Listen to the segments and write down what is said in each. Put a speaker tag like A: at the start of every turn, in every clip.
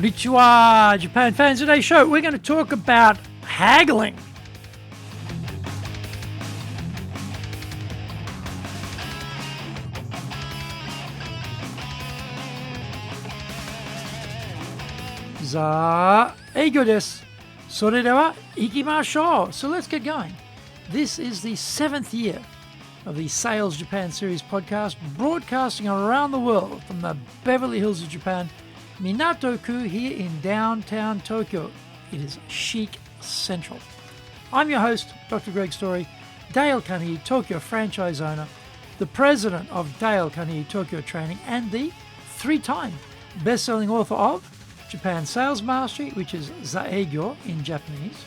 A: Konnichiwa, Japan fans. Today's show, we're going to talk about haggling. Eigo desu. それでは行きましょう. So let's get going. This is the 7th year of the Sales Japan Series podcast, broadcasting around the world from the Beverly Hills of Japan, Minato-ku here in downtown Tokyo. It is chic central. I'm your host, Dr. Greg Story, Dale Carnegie Tokyo franchise owner, the president of Dale Carnegie Tokyo Training, and the 3-time best-selling author of Japan Sales Mastery, which is Zaegyo in Japanese,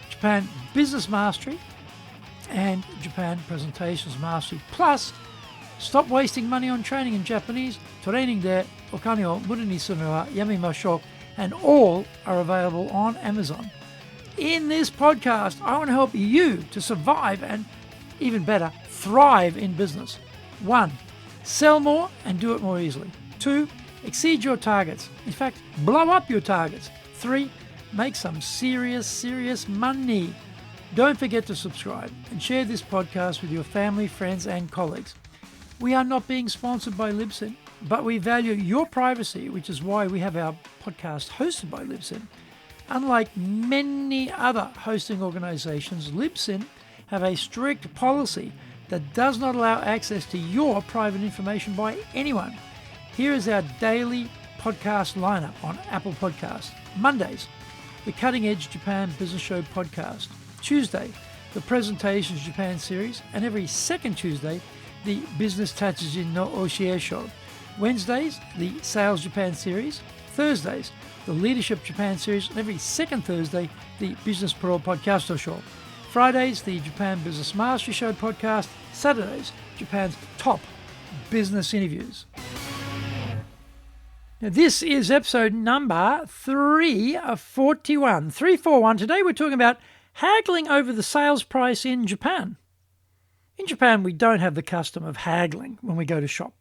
A: Japan Business Mastery, and Japan Presentations Mastery. Plus, Stop Wasting Money on Training in Japanese, Training de Okane o Mura ni suru no wa yamemashou, and all are available on Amazon. In this podcast, I want to help you to survive and, even better, thrive in business. 1. Sell more and do it more easily. 2. Exceed your targets. In fact, blow up your targets. 3. Make some serious money. Don't forget to subscribe and share this podcast with your family, friends, and colleagues. We are not being sponsored by Libsyn, but we value your privacy, which is why we have our podcast hosted by Libsyn. Unlike many other hosting organizations, Libsyn have a strict policy that does not allow access to your private information by anyone. Here is our daily podcast lineup on Apple Podcasts. Mondays, the Cutting Edge Japan Business Show podcast. Tuesday, the Presentations Japan series, and every second Tuesday, the Business Tatsujin no Oshie Show. Wednesdays, the Sales Japan series. Thursdays, the Leadership Japan series, and every second Thursday, the Business Pro Podcast Show. Fridays, the Japan Business Mastery Show podcast. Saturdays, Japan's top business interviews. Now, this is episode number 341. 341. Today we're talking about haggling over the sales price in Japan. In Japan, we don't have the custom of haggling when we go to shop.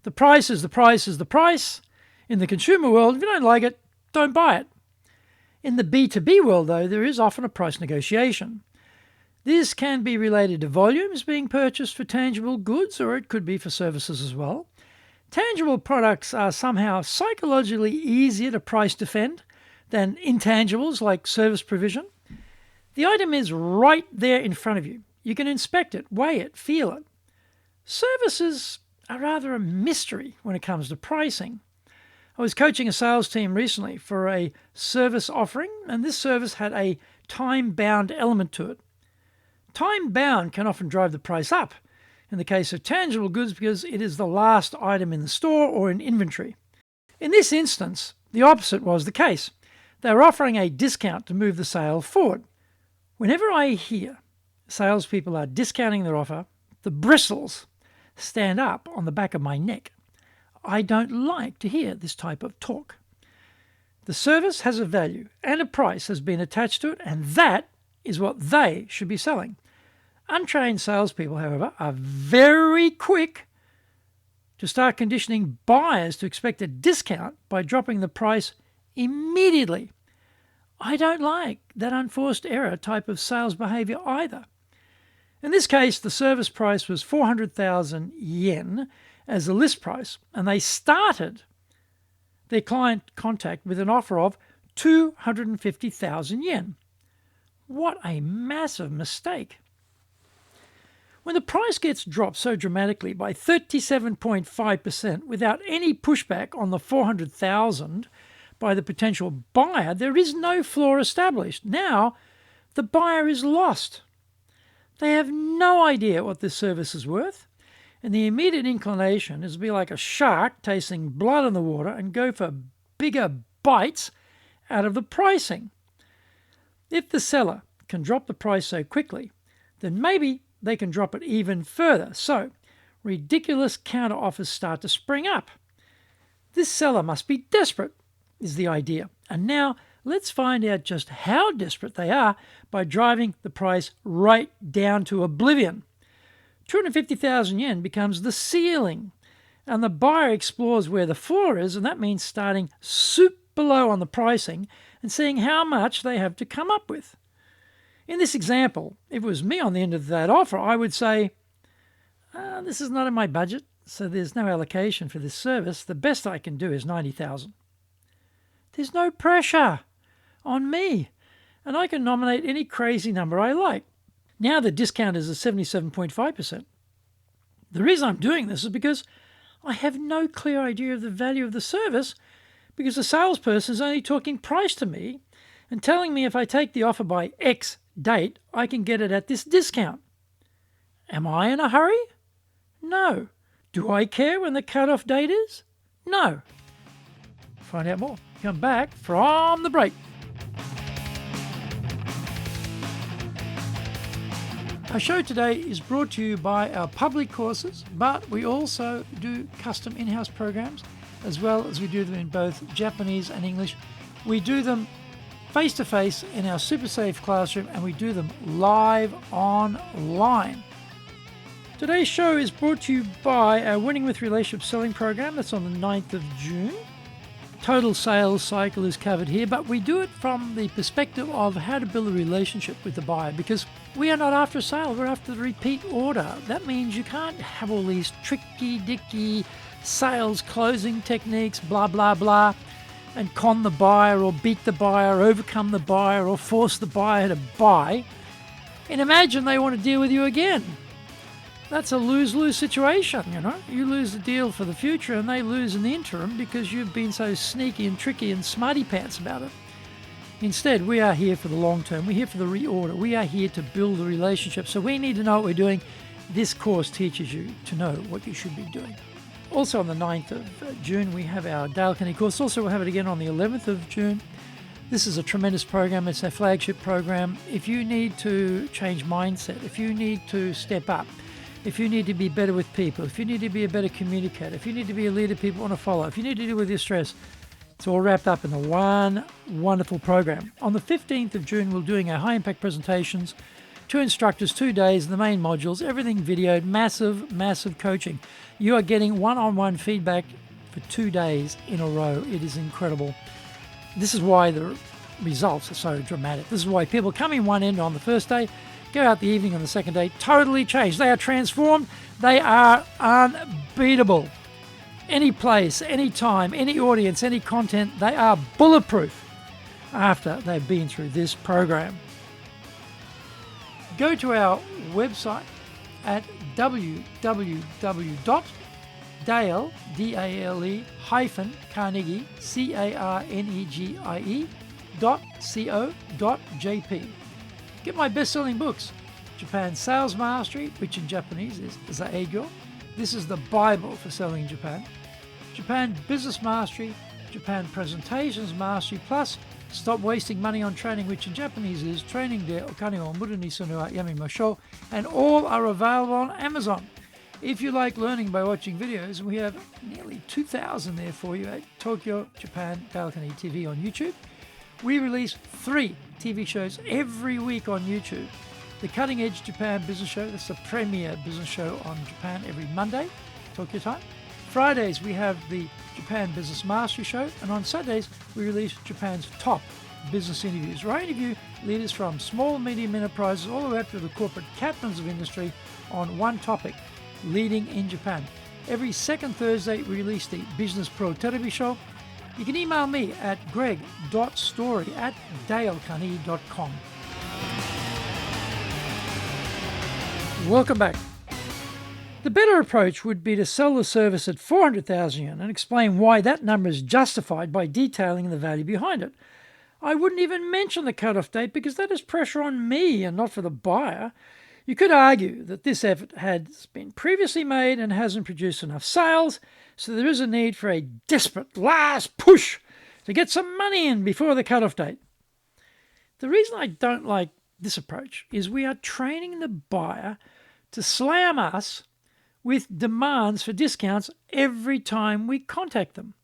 A: The price is the price is the price. In the consumer world, if you don't like it, don't buy it. In the B2B world, though, there is often a price negotiation. This can be related to volumes being purchased for tangible goods, or it could be for services as well. Tangible products are somehow psychologically easier to price defend than intangibles like service provision. The item is right there in front of you. You can inspect it, weigh it, feel it. Services are rather a mystery when it comes to pricing. I was coaching a sales team recently for a service offering, and this service had a time-bound element to it. Time-bound can often drive the price up in the case of tangible goods because it is the last item in the store or in inventory. In this instance, the opposite was the case. They were offering a discount to move the sale forward. Whenever I hear salespeople are discounting their offer, the bristles stand up on the back of my neck. I don't like to hear this type of talk. The service has a value and a price has been attached to it, and that is what they should be selling. Untrained salespeople, however, are very quick to start conditioning buyers to expect a discount by dropping the price immediately. I don't like that unforced error type of sales behavior either. In this case, the service price was 400,000 yen as the list price, and they started their client contact with an offer of 250,000 yen. What a massive mistake. When the price gets dropped so dramatically by 37.5% without any pushback on the 400,000 by the potential buyer, there is no floor established. Now, the buyer is lost. They have no idea what this service is worth, and the immediate inclination is to be like a shark tasting blood in the water and go for bigger bites out of the pricing. If the seller can drop the price so quickly, then maybe they can drop it even further. So, ridiculous counter-offers start to spring up. This seller must be desperate, is the idea. And now, let's find out just how desperate they are by driving the price right down to oblivion. 250,000 yen becomes the ceiling, and the buyer explores where the floor is, and that means starting super low on the pricing and seeing how much they have to come up with. In this example, if it was me on the end of that offer, I would say, this is not in my budget, so there's no allocation for this service. The best I can do is $90,000. There's no pressure on me, and I can nominate any crazy number I like. Now the discount is at 77.5%. The reason I'm doing this is because I have no clear idea of the value of the service, because the salesperson is only talking price to me and telling me if I take the offer by X date, I can get it at this discount. Am I in a hurry? No. Do I care when the cutoff date is? No. Find out more. Come back from the break. Our show today is brought to you by our public courses, but we also do custom in-house programs, as well as we do them in both Japanese and English. We do them face-to-face in our super safe classroom, and we do them live online. Today's show is brought to you by our Winning with Relationship Selling program. That's on the 9th of June. Total sales cycle is covered here, but we do it from the perspective of how to build a relationship with the buyer, because we are not after a sale, we're after the repeat order. That means you can't have all these tricky-dicky sales closing techniques, blah, blah, blah, and con the buyer or beat the buyer, overcome the buyer or force the buyer to buy, and imagine they want to deal with you again. That's a lose-lose situation, you know. You lose the deal for the future and they lose in the interim because you've been so sneaky and tricky and smarty pants about it. Instead, we are here for the long term. We're here for the reorder. We are here to build a relationship. So we need to know what we're doing. This course teaches you to know what you should be doing. Also on the 9th of June, we have our Dale Carnegie course. Also, we'll have it again on the 11th of June. This is a tremendous program. It's our flagship program. If you need to change mindset, if you need to step up, if you need to be better with people, if you need to be a better communicator, if you need to be a leader people want to follow, if you need to deal with your stress, it's all wrapped up in the one wonderful program. On the 15th of June, we're doing our high-impact presentations, 2 instructors, 2 days, the main modules, everything videoed, massive coaching. You are getting one-on-one feedback for 2 days in a row. It is incredible. This is why the results are so dramatic. This is why people come in one end on the first day, go out the evening on the second day, totally changed. They are transformed. They are unbeatable. Any place, any time, any audience, any content, they are bulletproof after they've been through this program. Go to our website at www.dale-carnegie.co.jp. Get my best-selling books, Japan Sales Mastery, which in Japanese is Zaegyo. This is the Bible for selling in Japan. Japan Business Mastery, Japan Presentations Mastery, plus Stop Wasting Money on Training, which in Japanese is Training de Okane o Muru ni Sunu wa Yamimashou, and all are available on Amazon. If you like learning by watching videos, we have nearly 2,000 there for you at Tokyo, Japan, Dale Carnegie TV on YouTube. We release 3 TV shows every week on YouTube. The Cutting Edge Japan Business Show, that's the premier business show on Japan every Monday, Tokyo time. Fridays, we have the Japan Business Mastery Show, and on Saturdays, we release Japan's top business interviews, where I interview leaders from small and medium enterprises all the way up to the corporate captains of industry on one topic, leading in Japan. Every second Thursday, we release the Business Pro Television Show. You can email me at greg.story@dalecarnegie.com. Welcome back. The better approach would be to sell the service at 400,000 yen and explain why that number is justified by detailing the value behind it. I wouldn't even mention the cutoff date because that is pressure on me and not for the buyer. You could argue that this effort has been previously made and hasn't produced enough sales, so there is a need for a desperate last push to get some money in before the cutoff date. The reason I don't like this approach is we are training the buyer to slam us with demands for discounts every time we contact them.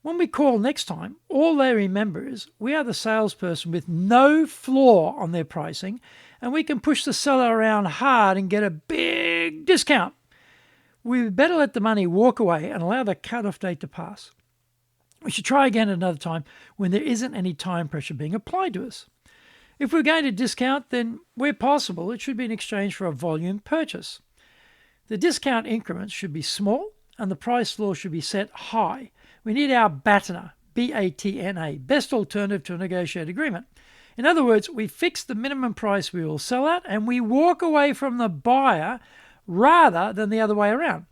A: When we call next time, all they remember is we are the salesperson with no flaw on their pricing, and we can push the seller around hard and get a big discount. we better let the money walk away and allow the cut-off date to pass. We should try again at another time when there isn't any time pressure being applied to us. If we're going to discount, then where possible, it should be in exchange for a volume purchase. The discount increments should be small and the price floor should be set high. We need our BATNA, B-A-T-N-A, best alternative to a negotiated agreement. In other words, we fix the minimum price we will sell at and we walk away from the buyer rather than the other way around.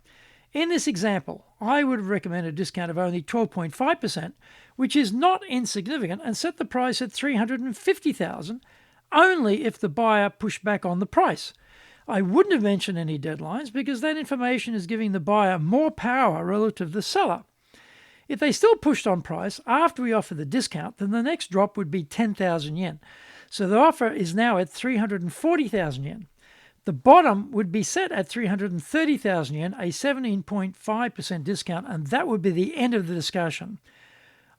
A: In this example, I would recommend a discount of only 12.5%, which is not insignificant, and set the price at $350,000 only if the buyer pushed back on the price. I wouldn't have mentioned any deadlines because that information is giving the buyer more power relative to the seller. If they still pushed on price after we offer the discount, then the next drop would be 10,000 yen. So the offer is now at 340,000 yen. The bottom would be set at 330,000 yen, a 17.5% discount, and that would be the end of the discussion.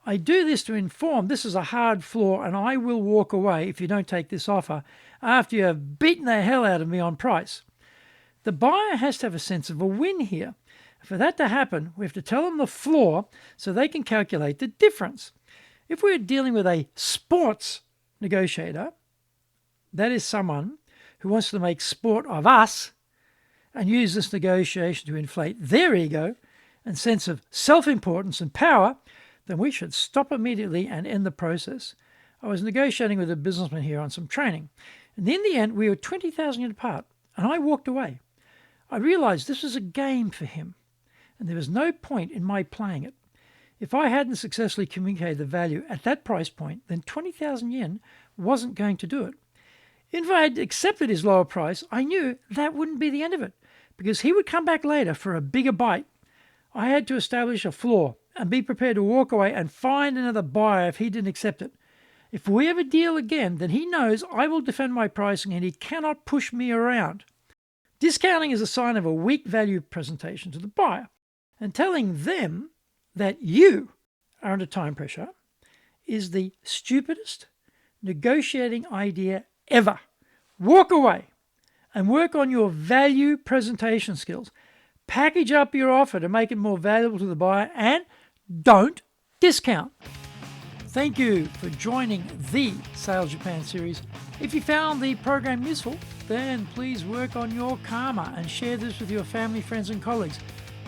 A: I do this to inform this is a hard floor and I will walk away if you don't take this offer after you have beaten the hell out of me on price. The buyer has to have a sense of a win here. For that to happen, we have to tell them the floor so they can calculate the difference. If we're dealing with a sports negotiator, that is someone who wants to make sport of us and use this negotiation to inflate their ego and sense of self-importance and power, then we should stop immediately and end the process. I was negotiating with a businessman here on some training, and in the end we were 20,000 yen apart, and I walked away. I realized this was a game for him, and there was no point in my playing it. If I hadn't successfully communicated the value at that price point, then 20,000 yen wasn't going to do it. If I had accepted his lower price, I knew that wouldn't be the end of it, because he would come back later for a bigger bite. I had to establish a floor and be prepared to walk away and find another buyer if he didn't accept it. If we ever deal again, then he knows I will defend my pricing and he cannot push me around. Discounting is a sign of a weak value presentation to the buyer, and telling them that you are under time pressure is the stupidest negotiating idea ever. Walk away and work on your value presentation skills. Package up your offer to make it more valuable to the buyer and don't discount. Thank you for joining the Sales Japan series. If you found the program useful, then please work on your karma and share this with your family, friends, and colleagues.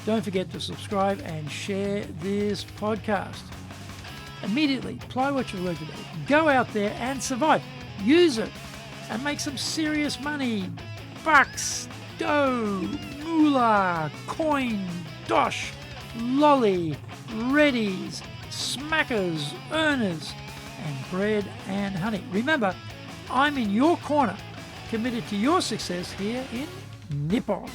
A: Don't forget to subscribe and share this podcast. Immediately apply what you've learned today. Go out there and survive. Use it and make some serious money. Bucks, dough, moolah, coin, dosh, lolly, readies, smackers, earners, and bread and honey. Remember, I'm in your corner, committed to your success here in Nippon.